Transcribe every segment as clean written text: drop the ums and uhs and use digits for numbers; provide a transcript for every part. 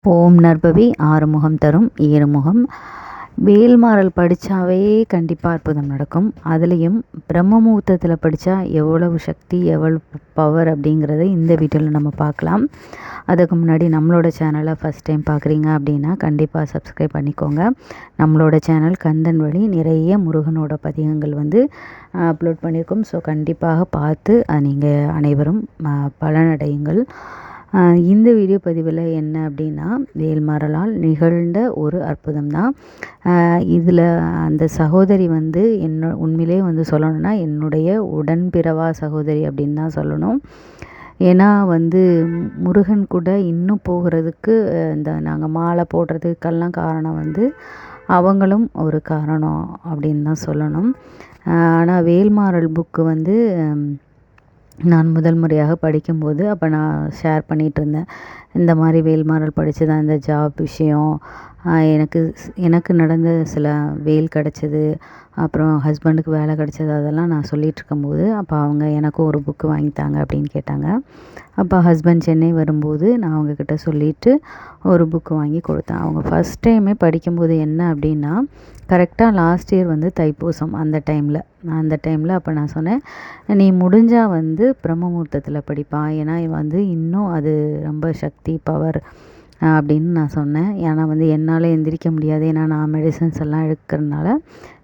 ஓம் நற்பவி ஆறுமுகம் தரும் ஏறுமுகம். வேல்மாறல் படித்தாவே கண்டிப்பாக அற்புதம் நடக்கும். அதுலேயும் பிரம்ம முகூர்த்தத்தில் படித்தா எவ்வளவு சக்தி எவ்வளவு பவர் அப்படிங்கிறத இந்த வீடியோவில் நம்ம பார்க்கலாம். அதுக்கு முன்னாடி நம்மளோட சேனலை ஃபஸ்ட் டைம் பார்க்குறீங்க அப்படின்னா கண்டிப்பாக சப்ஸ்கிரைப் பண்ணிக்கோங்க. நம்மளோட சேனல் கந்தன் வழி நிறைய முருகனோட பதிகங்கள் அப்லோட் பண்ணியிருக்கோம். ஸோ கண்டிப்பாக பார்த்து நீங்கள் அனைவரும் பலனடையுங்கள். இந்த வீடியோ பதிவில் என்ன அப்படின்னா, வேல்மாறலால் நிகழ்ந்த ஒரு அற்புதம் தான். இதில் அந்த சகோதரி உண்மையிலே சொல்லணும்னா என்னுடைய உடன்பிறவா சகோதரி அப்படின்னு தான் சொல்லணும். ஏன்னா முருகன் கூட இன்னும் போகிறதுக்கு இந்த நாங்கள் மாலை போடுறதுக்கெல்லாம் காரணம் அவங்களும் ஒரு காரணம் அப்படின்னு தான் சொல்லணும். ஆனால் வேல்மாறல் புக்கு நான் முதல் முறையாக படிக்கும்போது அப்போ நான் ஷேர் பண்ணிகிட்ருந்தேன். இந்த மாதிரி வேல்மாறல் படித்து தான் இந்த ஜாப் விஷயம், எனக்கு நடந்த சில வேல் கிடச்சது, அப்புறம் ஹஸ்பண்டுக்கு வேலை கிடச்சது, அதெல்லாம் நான் சொல்லிகிட்ருக்கும்போது அப்போ அவங்க எனக்கும் ஒரு புக்கு வாங்கித்தாங்க அப்படின்னு கேட்டாங்க. அப்போ ஹஸ்பண்ட் சென்னை வரும்போது நான் அவங்கக்கிட்ட சொல்லிவிட்டு ஒரு புக்கு வாங்கி கொடுத்தேன். அவங்க ஃபஸ்ட் டைமே படிக்கும்போது என்ன அப்படின்னா, கரெக்டாக லாஸ்ட் இயர் தைப்பூசம் அந்த டைமில் அப்போ நான் சொன்னேன், நீ முடிஞ்சால் பிரம்ம முகூர்த்தத்தில் படிப்பா, ஏன்னா இன்னும் அது ரொம்ப சக்தி பவர் அப்படின்னு நான் சொன்னேன். ஏன்னா என்னால் எந்திரிக்க முடியாது, ஏன்னா நான் மெடிசன்ஸ் எல்லாம் எடுக்கிறதுனால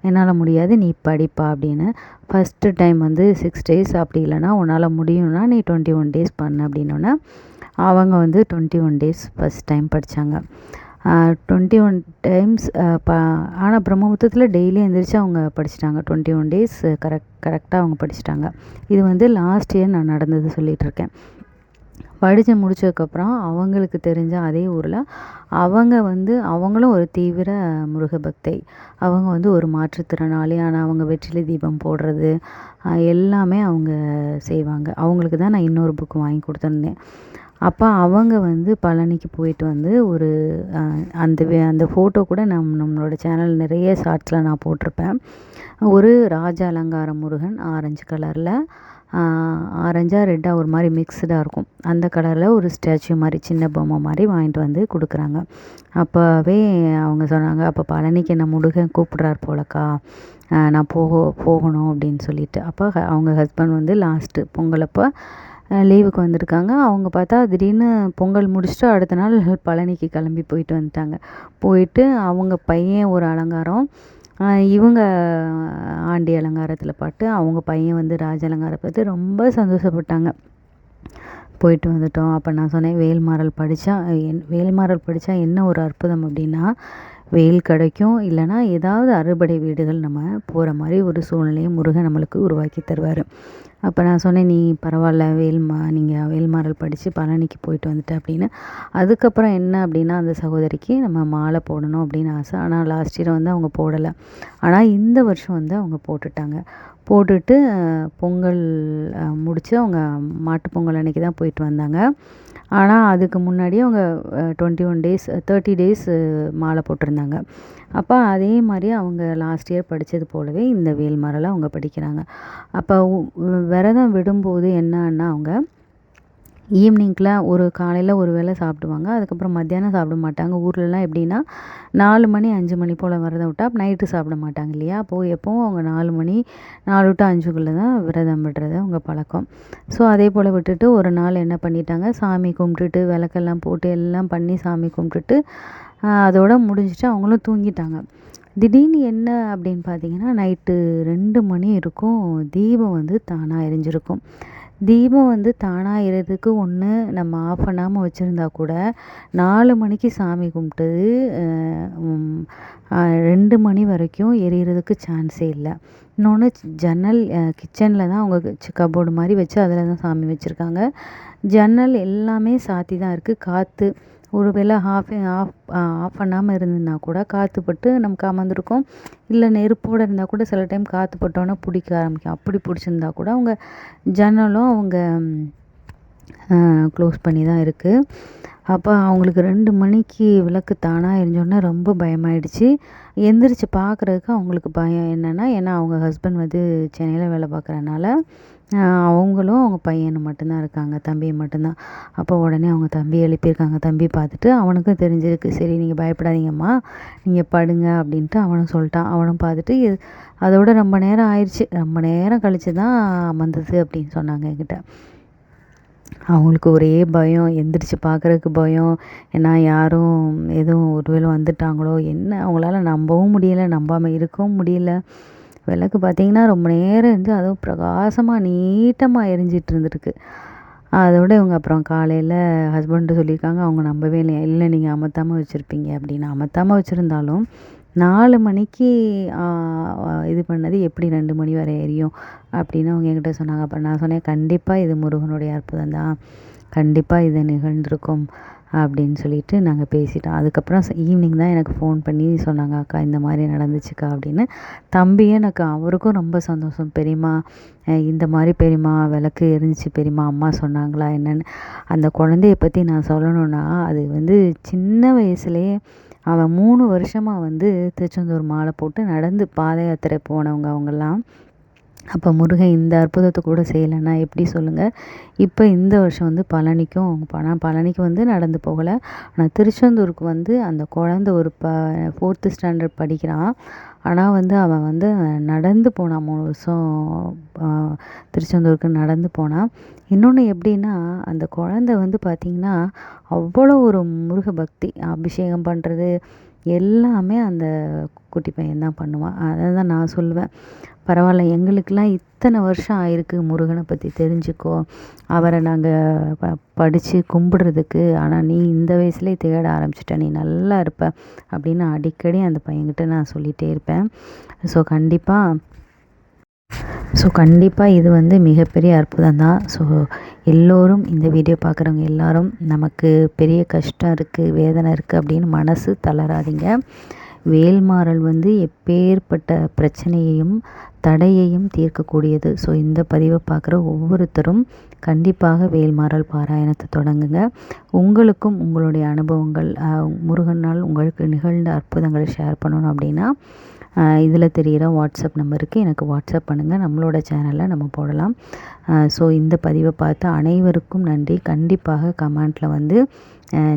என்னால் முடியாது, நீ படிப்பா அப்படின்னு. ஃபஸ்ட்டு டைம் 6 days, அப்படி இல்லைனா உன்னால் முடியும்னா நீ 21 days பண்ணு அப்படின்னோடனே அவங்க 21 days ஃபஸ்ட் டைம் படித்தாங்க. 21 times ஆனால் பிரம்மபுரத்தில் டெய்லி எழுந்திரிச்சு அவங்க படிச்சிட்டாங்க. 21 days கரெக்டாக அவங்க படிச்சிட்டாங்க. இது லாஸ்ட் இயர் நான் நடந்தது சொல்லிகிட்ருக்கேன். படித்து முடித்ததுக்கப்புறம் அவங்களுக்கு தெரிஞ்ச அதே ஊரில் அவங்களும் ஒரு தீவிர முருக பக்தை. அவங்க ஒரு மாற்றுத்திறனாளி, ஆனால் அவங்க வெற்றிலை தீபம் போடுறது எல்லாமே அவங்க செய்வாங்க. அவங்களுக்கு தான் நான் இன்னொரு புக்கு வாங்கி கொடுத்துருந்தேன். அப்போ அவங்க பழனிக்கு போயிட்டு ஒரு அந்த ஃபோட்டோ கூட நம்மளோட சேனல் நிறைய ஷார்ட்ஸில் நான் போட்டிருப்பேன். ஒரு ராஜ அலங்கார முருகன் ஆரஞ்சு கலரில், ஆரஞ்சா ரெட்டாக ஒரு மாதிரி மிக்ஸ்டாக இருக்கும், அந்த கலரில் ஒரு ஸ்டாச்சு மாதிரி சின்ன பொம்மை மாதிரி வாங்கிட்டு கொடுக்குறாங்க. அப்போவே அவங்க சொன்னாங்க, அப்போ பழனிக்கு என்ன முருகன் கூப்பிட்றாரு போலக்கா, நான் போகணும் அப்படின்னு சொல்லிட்டு. அப்போ அவங்க ஹஸ்பண்ட் லாஸ்ட்டு பொங்கலப்போ லீவுக்கு வந்திருக்காங்க. அவங்க பார்த்தா திடீர்னு பொங்கல் முடிச்சுட்டு அடுத்த நாள் பழனிக்கு கிளம்பி போயிட்டு வந்துட்டாங்க. போயிட்டு அவங்க பையன் ஒரு அலங்காரம், இவங்க ஆண்டி அலங்காரத்தில் பாட்டு, அவங்க பையன் ராஜ அலங்காரம் பார்த்து ரொம்ப சந்தோஷப்பட்டாங்க. போயிட்டு வந்துட்டோம். அப்போ நான் சொன்னேன், வேல்மாறல் படித்தா என்ன ஒரு அற்புதம் அப்படின்னா, வெயில் கிடைக்கும், இல்லைனா ஏதாவது அறுபடை வீடுகள் நம்ம போகிற மாதிரி ஒரு சூழ்நிலையை முருகன் நம்மளுக்கு உருவாக்கி தருவார். அப்போ நான் சொன்னேன், நீ பரவாயில்ல நீங்கள் வேல்மாறல் படித்து பழனிக்கு போயிட்டு வந்துட்ட அப்படின்னு. அதுக்கப்புறம் என்ன அப்படின்னா, அந்த சகோதரிக்கு நம்ம மாலை போடணும் அப்படின்னு ஆசை. ஆனால் லாஸ்ட் இயர் அவங்க போடலை. ஆனால் இந்த வருஷம் அவங்க போட்டுட்டாங்க. போட்டுட்டு பொங்கல் முடித்து அவங்க மாட்டுப்பொங்கல் அன்றைக்கி தான் போயிட்டு வந்தாங்க. ஆனால் அதுக்கு முன்னாடி அவங்க 21 days 30 days மாலை போட்டிருந்தாங்க. அப்போ அதே மாதிரி அவங்க லாஸ்ட் இயர் படித்தது போலவே இந்த வேல்மாறலை அவங்க படிக்கிறாங்க. அப்போ விரதம் விடும்போது என்னன்னா, அவங்க ஈவினிங்கில் ஒரு காலையில் ஒரு வேளை சாப்பிடுவாங்க, அதுக்கப்புறம் மத்தியானம் சாப்பிட மாட்டாங்க. ஊர்லலாம் எப்படின்னா 4 மணி 5 மணி போல் விரதம் விட்டால் நைட்டு சாப்பிட மாட்டாங்க இல்லையா. அப்போது எப்போவும் அவங்க 4 to 5 தான் விரதம் விடுறது அவங்க பழக்கம். ஸோ அதே போல் விட்டுட்டு ஒரு நாள் என்ன பண்ணிட்டாங்க, சாமி கும்பிட்டுட்டு விளக்கெல்லாம் போட்டு எல்லாம் பண்ணி சாமி கும்பிட்டுட்டு அதோட முடிஞ்சிட்டு அவங்களும் தூங்கிட்டாங்க. திடீர்னு என்ன அப்படின்னு பார்த்தீங்கன்னா, நைட்டு 2 மணி இருக்கும், தீபம் தானாக எரிஞ்சிருக்கும். தீபம் தானாக எரியறதுக்கு ஒன்று நம்ம ஆஃப் பண்ணாமல் வச்சுருந்தா கூட 4 மணிக்கு சாமி கும்பிட்டது 2 மணி வரைக்கும் எரியறதுக்கு சான்ஸே இல்லை. இன்னொன்று ஜன்னல், கிச்சனில் தான் அவங்க கபோர்டு மாதிரி வச்சு அதில் தான் சாமி வச்சுருக்காங்க. ஜன்னல் எல்லாமே சாத்தி தான் இருக்குது. காற்று ஒரு வேளை ஆஃப் பண்ணாமல் இருந்ததுன்னா கூட காற்று பட்டு நமக்கு அமர்ந்திருக்கும். இல்லை நெருப்போடு இருந்தால் கூட சில டைம் காற்று பட்டோன்னே பிடிக்க ஆரம்பிக்கும். அப்படி பிடிச்சிருந்தா கூட அவங்க ஜன்னலும் அவங்க க்ளோஸ் பண்ணி தான் இருக்குது. அப்போ அவங்களுக்கு 2 மணிக்கு விளக்கு தானாக எரிஞ்சோடனே ரொம்ப பயமாயிடுச்சு. எந்திரிச்சு பார்க்குறதுக்கு அவங்களுக்கு பயம் என்னென்னா, ஏன்னா அவங்க ஹஸ்பண்ட் சென்னையில் வேலை பார்க்குறனால அவங்களும் அவங்க பையனும் மட்டும்தான் இருக்காங்க, தம்பி மட்டும்தான். அப்போ உடனே அவங்க தம்பி எழுப்பியிருக்காங்க. தம்பி பார்த்துட்டு அவனுக்கும் தெரிஞ்சிருக்கு. சரி நீங்கள் பயப்படாதீங்கம்மா, நீங்கள் படுங்க அப்படின்ட்டு அவனும் சொல்லிட்டான். அவனும் பார்த்துட்டு அதோட ரொம்ப நேரம் ஆயிடுச்சு. ரொம்ப நேரம் கழித்து தான் வந்தது அப்படின்னு சொன்னாங்க என்கிட்ட. அவங்களுக்கு ஒரே பயம், எந்திரிச்சு பார்க்குறதுக்கு பயம். ஏன்னா யாரும் எதுவும் ஒருவேளை வந்துட்டாங்களோ என்ன, அவங்களால நம்பவும் முடியலை, நம்பாமல் இருக்கவும் முடியல. விளக்கு பார்த்திங்கன்னா ரொம்ப நேரம் இருந்து அதுவும் பிரகாசமாக நீட்டமாக எரிஞ்சிட்டு இருந்திருக்கு. அதோட இவங்க அப்புறம் காலையில் ஹஸ்பண்டு சொல்லியிருக்காங்க, அவங்க நம்பவே இல்லையா. இல்லை நீங்கள் அமர்த்தாமல் வச்சுருப்பீங்க அப்படின்னு. அமர்த்தாமல் வச்சுருந்தாலும் 4 மணிக்கு இது பண்ணது எப்படி 2 மணி வரை எரியும் அப்படின்னு அவங்க என்கிட்ட சொன்னாங்க. அப்புறம் நான் சொன்னேன், கண்டிப்பாக இது முருகனுடைய அற்புதம் தான், கண்டிப்பாக இது நிகழ்ந்திருக்கும் அப்படின்னு சொல்லிட்டு நாங்கள் பேசிட்டோம். அதுக்கப்புறம் ஈவினிங் தான் எனக்கு ஃபோன் பண்ணி சொன்னாங்க, அக்கா இந்த மாதிரி நடந்துச்சுக்கா அப்படின்னு. தம்பியே எனக்கு அவருக்கும் ரொம்ப சந்தோஷம். பெரியம்மா இந்த மாதிரி பெரியம்மா விளக்கு எரிஞ்சிச்சு பெரியம்மா, அம்மா சொன்னாங்களா என்னென்னு. அந்த குழந்தைய பற்றி நான் சொல்லணுன்னா, அது வந்து சின்ன வயசுலேயே அவன் 3 வருஷமாக திருச்செந்தூர் மாலை போட்டு நடந்து பாத யாத்திரை போனவங்க அவங்கெல்லாம். அப்போ முருகன் இந்த அற்புதத்தை கூட செய்யலைன்னா எப்படி சொல்லுங்கள். இப்போ இந்த வருஷம் பழனிக்கும் பழனிக்கு நடந்து போகலை. ஆனால் திருச்செந்தூருக்கு அந்த குழந்த ஒரு 4th ஸ்டாண்டர்ட் படிக்கிறான். ஆனால் அவன் நடந்து போனான் 3 வருஷம் திருச்செந்தூருக்கு நடந்து போனான். இன்னொன்று எப்படின்னா, அந்த குழந்த பார்த்திங்கன்னா அவ்வளோ ஒரு முருக பக்தி. அபிஷேகம் பண்ணுறது எல்லாமே அந்த குட்டி பையன் தான் பண்ணுவான். அதை தான் நான் சொல்லுவேன், பரவாயில்ல எங்களுக்கெல்லாம் இத்தனை வருஷம் ஆயிருக்கு முருகனை பற்றி தெரிஞ்சுக்கோ, அவரை நாங்கள் படித்து கும்பிடுறதுக்கு. ஆனால் நீ இந்த வயசுலேயே தேட ஆரம்பிச்சிட்ட, நீ நல்லா இருப்ப அப்படின்னு அடிக்கடி அந்த பையன்கிட்ட நான் சொல்லிகிட்டே இருப்பேன். ஸோ கண்டிப்பாக இது மிகப்பெரிய அற்புதம் தான். ஸோ எல்லோரும் இந்த வீடியோ பார்க்குறவங்க எல்லோரும், நமக்கு பெரிய கஷ்டம் இருக்குது, வேதனை இருக்குது அப்படின்னு மனசு தளராதீங்க. வேல்மாறல் எப்பேற்பட்ட பிரச்சனையையும் தடையையும் தீர்க்கக்கூடியது. ஸோ இந்த பதிவை பார்க்குற ஒவ்வொருத்தரும் கண்டிப்பாக வேல்மாறல் பாராயணத்தை தொடங்குங்க. உங்களுக்கும் உங்களுடைய அனுபவங்கள், முருகனால் உங்களுக்கு நிகழ்ந்த அற்புதங்களை ஷேர் பண்ணணும் அப்படின்னா இதில் தெரிகிற வாட்ஸ்அப் நம்பருக்கு எனக்கு வாட்ஸ்அப் பண்ணுங்கள். நம்மளோட சேனலில் நம்ம போடலாம். ஸோ இந்த பதிவை பார்த்து அனைவருக்கும் நன்றி. கண்டிப்பாக கமெண்ட்டில்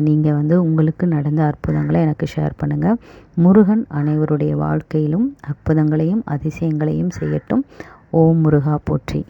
நீங்கள் உங்களுக்கு நடந்த அற்புதங்களை எனக்கு ஷேர் பண்ணுங்கள். முருகன் அனைவருடைய வாழ்க்கையிலும் அற்புதங்களையும் அதிசயங்களையும் செய்யட்டும். ஓம் முருகா போற்றி.